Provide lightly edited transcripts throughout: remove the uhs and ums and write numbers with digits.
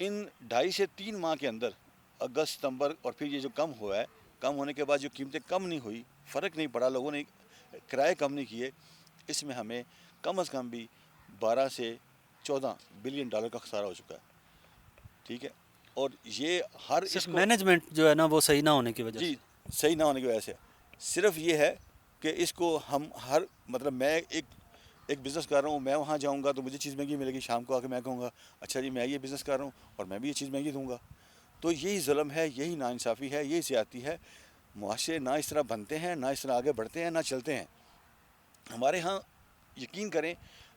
ان 2.5 سے 3 ماہ کے اندر اگست ستمبر اور پھر یہ جو کم ہوا ہے، کم ہونے کے بعد جو قیمتیں کم نہیں ہوئی، فرق نہیں پڑا، لوگوں نے کرائے کم نہیں کیے، اس میں ہمیں کم از کم بھی 12 سے 14 بلین ڈالر کا خسارہ ہو چکا ہے. ٹھیک ہے، اور یہ ہر اس صرف کو مینجمنٹ جو ہے نا وہ صحیح نہ ہونے کی وجہ جی سے. صحیح نہ ہونے کی وجہ سے صرف یہ ہے کہ اس کو ہم ہر مطلب میں ایک بزنس کر رہا ہوں، میں وہاں جاؤں گا تو مجھے چیز مہنگی ملے گی، شام کو آ کے میں کہوں گا اچھا جی میں یہ بزنس کر رہا ہوں اور میں بھی یہ چیز مہنگی دوں گا. تو یہی ظلم ہے، یہی ناانصافی ہے، یہی زیادتی ہے. معاشرے نہ اس طرح بنتے ہیں، نہ اس طرح آگے بڑھتے ہیں، نہ چلتے ہیں. ہمارے ہاں یقین کریں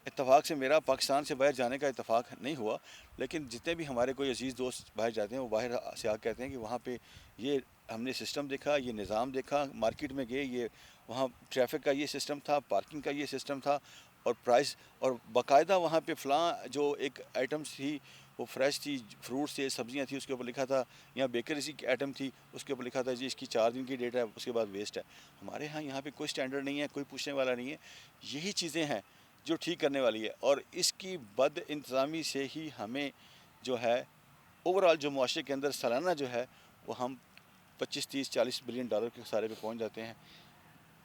اتفاق سے میرا پاکستان سے باہر جانے کا اتفاق نہیں ہوا، لیکن جتنے بھی ہمارے کوئی عزیز دوست باہر جاتے ہیں وہ باہر سے آ کہتے ہیں کہ وہاں پہ یہ ہم نے سسٹم دیکھا، یہ نظام دیکھا، مارکیٹ میں گئے، یہ وہاں ٹریفک کا یہ سسٹم تھا، پارکنگ کا یہ سسٹم تھا، اور پرائس، اور باقاعدہ وہاں پہ فلاں جو ایک آئٹمس تھی وہ فریش تھی، فروٹس تھے، سبزیاں تھیں، اس کے اوپر لکھا تھا، یا بیکریز کی آئٹم تھی اس کے اوپر لکھا تھا جی اس کی 4 دن کی ڈیٹ ہے، اس کے بعد ویسٹ ہے. ہمارے ہاں یہاں پہ کوئی سٹینڈرڈ نہیں ہے، کوئی پوچھنے والا نہیں ہے. یہی چیزیں ہیں جو ٹھیک کرنے والی ہے، اور اس کی بد انتظامی سے ہی ہمیں جو ہے اوور آل جو معاشرے کے اندر سالانہ جو ہے وہ ہم 25 30 40 بلین ڈالر کے خسارے پہ پہنچ جاتے ہیں.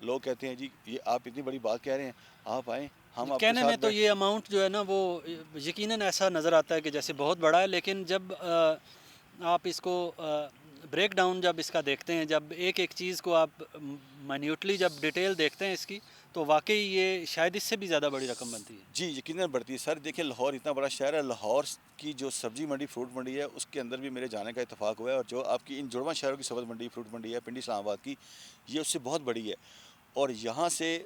لوگ کہتے ہیں جی یہ آپ اتنی بڑی بات کہہ رہے ہیں، آپ آئیں ہم آپ کے کہنے میں ساتھ تو بیٹھ. یہ اماؤنٹ جو ہے نا وہ یقیناً ایسا نظر آتا ہے کہ جیسے بہت بڑا ہے، لیکن جب آپ اس کو بریک ڈاؤن جب اس کا دیکھتے ہیں، جب ایک ایک چیز کو آپ مائنیوٹلی جب ڈیٹیل دیکھتے ہیں اس کی، تو واقعی یہ شاید اس سے بھی زیادہ بڑی رقم بنتی ہے. جی یقیناً بڑھتی ہے سر. دیکھیں لاہور اتنا بڑا شہر ہے، لاہور کی جو سبزی منڈی فروٹ منڈی ہے اس کے اندر بھی میرے جانے کا اتفاق ہوا ہے، اور جو آپ کی ان جڑواں شہروں کی سبز منڈی فروٹ منڈی ہے پنڈی اسلام آباد کی، یہ اس سے بہت بڑی ہے. اور یہاں سے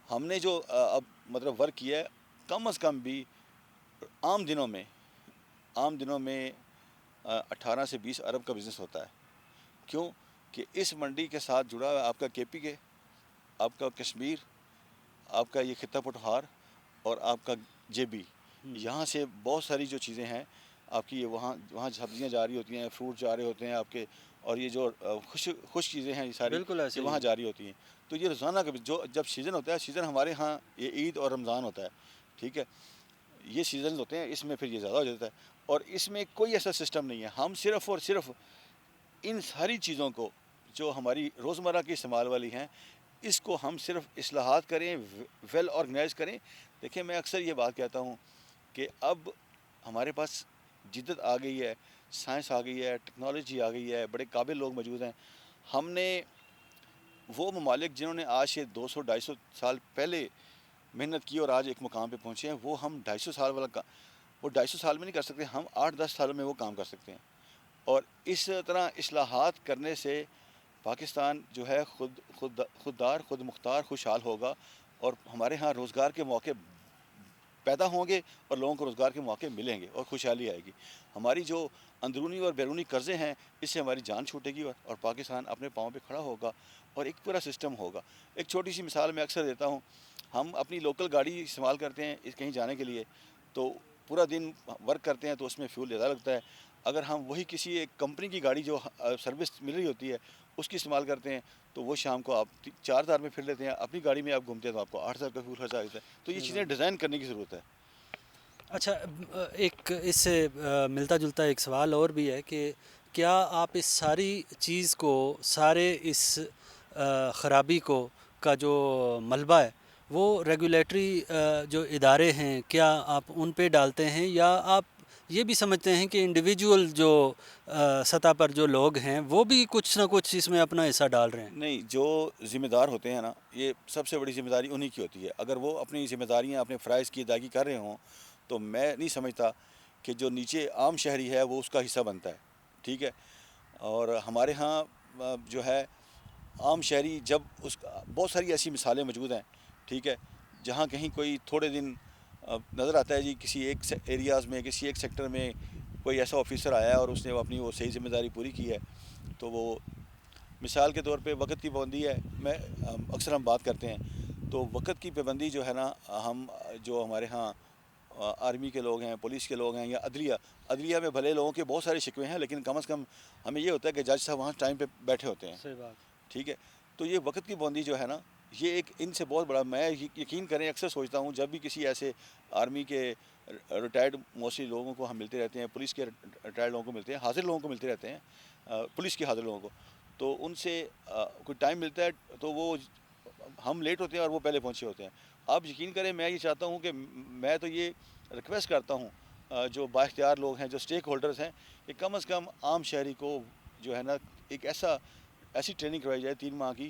ہم نے جو اب مطلب ورک کیا ہے، کم از کم بھی عام دنوں میں 18 سے 20 ارب کا بزنس ہوتا ہے. کیوں کہ اس منڈی کے ساتھ جڑا ہوا ہے آپ کا KPK، آپ کا کشمیر، آپ کا یہ خطہ پٹھار، اور آپ کا JB. یہاں سے بہت ساری جو چیزیں ہیں آپ کی، یہ وہاں سبزیاں جا رہی ہوتی ہیں، فروٹ جا رہے ہوتے ہیں آپ کے، اور یہ جو خوش چیزیں ہیں یہ ساری بالکل ایسے یہ ہی وہاں ہے. جا رہی ہوتی ہیں. تو یہ روزانہ کا جو جب سیزن ہوتا ہے، سیزن ہمارے ہاں یہ عید اور رمضان ہوتا ہے. ٹھیک ہے، یہ سیزن ہوتے ہیں، اس میں پھر یہ زیادہ ہو جاتا ہے. اور اس میں کوئی ایسا سسٹم نہیں ہے. ہم صرف اور صرف ان ساری چیزوں کو جو ہماری روزمرہ کے استعمال والی ہیں، اس کو ہم صرف اصلاحات کریں، ویل آرگنائز کریں. دیکھیں میں اکثر یہ بات کہتا ہوں کہ اب ہمارے پاس جدت آ گئی ہے، سائنس آ گئی ہے، ٹیکنالوجی آ گئی ہے، بڑے قابل لوگ موجود ہیں. ہم نے وہ ممالک جنہوں نے آج سے 200 250 سال پہلے محنت کی اور آج ایک مقام پہ پہنچے ہیں، وہ ہم 250 سال والا وہ 250 سال میں نہیں کر سکتے، ہم 8 10 سالوں میں وہ کام کر سکتے ہیں. اور اس طرح اصلاحات کرنے سے پاکستان جو ہے خوددار، خود مختار، خوشحال ہوگا، اور ہمارے ہاں روزگار کے موقع پیدا ہوں گے، اور لوگوں کو روزگار کے موقع ملیں گے، اور خوشحالی آئے گی. ہماری جو اندرونی اور بیرونی قرضے ہیں اس سے ہماری جان چھوٹے گی، اور پاکستان اپنے پاؤں پہ کھڑا ہوگا، اور ایک پورا سسٹم ہوگا. ایک چھوٹی سی مثال میں اکثر دیتا ہوں، ہم اپنی لوکل گاڑی استعمال کرتے ہیں کہیں جانے کے لیے، تو پورا دن ورک کرتے ہیں تو اس میں فیول زیادہ لگتا ہے. اگر ہم وہی کسی ایک کمپنی کی گاڑی جو سروس مل رہی ہوتی ہے اس کی استعمال کرتے ہیں، تو وہ شام کو آپ 4 ہزار میں پھر لیتے ہیں. اپنی گاڑی میں آپ گھومتے ہیں تو آپ کو 8 ہزار کا فیول خرچہ آ جاتا ہے. تو یہ چیزیں ڈیزائن کرنے کی ضرورت ہے. اچھا، ایک اس سے ملتا جلتا ایک سوال اور بھی ہے کہ کیا آپ اس ساری چیز کو، سارے اس خرابی کو کا جو ملبہ ہے وہ ریگولیٹری جو ادارے ہیں، کیا آپ ان پہ ڈالتے ہیں، یا آپ یہ بھی سمجھتے ہیں کہ انڈیویجول جو سطح پر جو لوگ ہیں وہ بھی کچھ نہ کچھ اس میں اپنا حصہ ڈال رہے ہیں؟ نہیں، جو ذمہ دار ہوتے ہیں نا، یہ سب سے بڑی ذمہ داری انہی کی ہوتی ہے. اگر وہ اپنی ذمہ داریاں، اپنے فرائض کی ادائیگی کر رہے ہوں تو میں نہیں سمجھتا کہ جو نیچے عام شہری ہے وہ اس کا حصہ بنتا ہے. ٹھیک ہے، اور ہمارے ہاں جو ہے عام شہری جب بہت ساری ایسی مثالیں موجود ہیں. ٹھیک ہے، جہاں کہیں کوئی تھوڑے دن نظر آتا ہے جی کسی ایک ایریاز میں، کسی ایک سیکٹر میں کوئی ایسا آفیسر آیا ہے اور اس نے اپنی وہ صحیح ذمہ داری پوری کی ہے، تو وہ مثال کے طور پہ وقت کی پابندی ہے. اکثر ہم بات کرتے ہیں تو وقت کی پابندی جو ہے نا، ہم جو ہمارے ہاں آرمی کے لوگ ہیں، پولیس کے لوگ ہیں، یا عدلیہ میں بھلے لوگوں کے بہت سارے شکوے ہیں، لیکن کم از کم ہمیں یہ ہوتا ہے کہ جج صاحب وہاں ٹائم پہ بیٹھے ہوتے ہیں. صحیح بات. ٹھیک ہے، تو یہ وقت کی پابندی جو ہے نا یہ ایک ان سے بہت بڑا، میں یقین کریں اکثر سوچتا ہوں جب بھی کسی ایسے آرمی کے ریٹائرڈ موسٹلی لوگوں کو ہم ملتے رہتے ہیں، پولیس کے ریٹائرڈ لوگوں کو ملتے ہیں، حاضر لوگوں کو ملتے رہتے ہیں، پولیس کے حاضر لوگوں کو، تو ان سے کوئی ٹائم ملتا ہے تو وہ ہم لیٹ ہوتے ہیں اور وہ پہلے پہنچے ہوتے ہیں. آپ یقین کریں میں یہ چاہتا ہوں کہ میں تو یہ ریکویسٹ کرتا ہوں جو با اختیار لوگ ہیں، جو اسٹیک ہولڈرز ہیں، کہ کم از کم عام شہری کو جو ہے نا ایک ایسی ٹریننگ کروائی جائے 3 ماہ کی،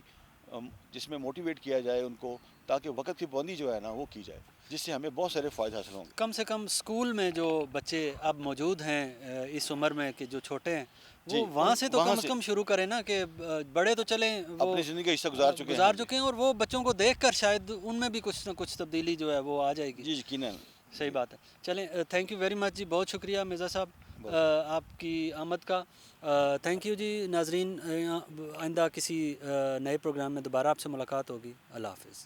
جس میں موٹیویٹ کیا جائے ان کو، تاکہ وقت کی پابندی جو ہے نا وہ کی جائے، جس سے ہمیں بہت سارے فائدے حاصل ہوں گے. کم سے کم اسکول میں جو بچے اب موجود ہیں اس عمر میں کہ جو چھوٹے ہیں، جی وہ وہاں سے تو وہاں کم از سے کم شروع کریں نا، کہ بڑے تو چلیں وہ اپنی زندگی کا حصہ گزار چکے ہیں. گزار ہاں جی چکے ہیں، اور وہ بچوں کو دیکھ کر شاید ان میں بھی کچھ نہ کچھ تبدیلی جو ہے وہ آ جائے گی. جی یقیناً. صحیح بات ہے. چلیں تھینک یو ویری مچ جی، بہت شکریہ مرزا صاحب آپ کی آمد کا. تھینک یو جی. ناظرین آئندہ کسی نئے پروگرام میں دوبارہ آپ سے ملاقات ہوگی. اللہ حافظ.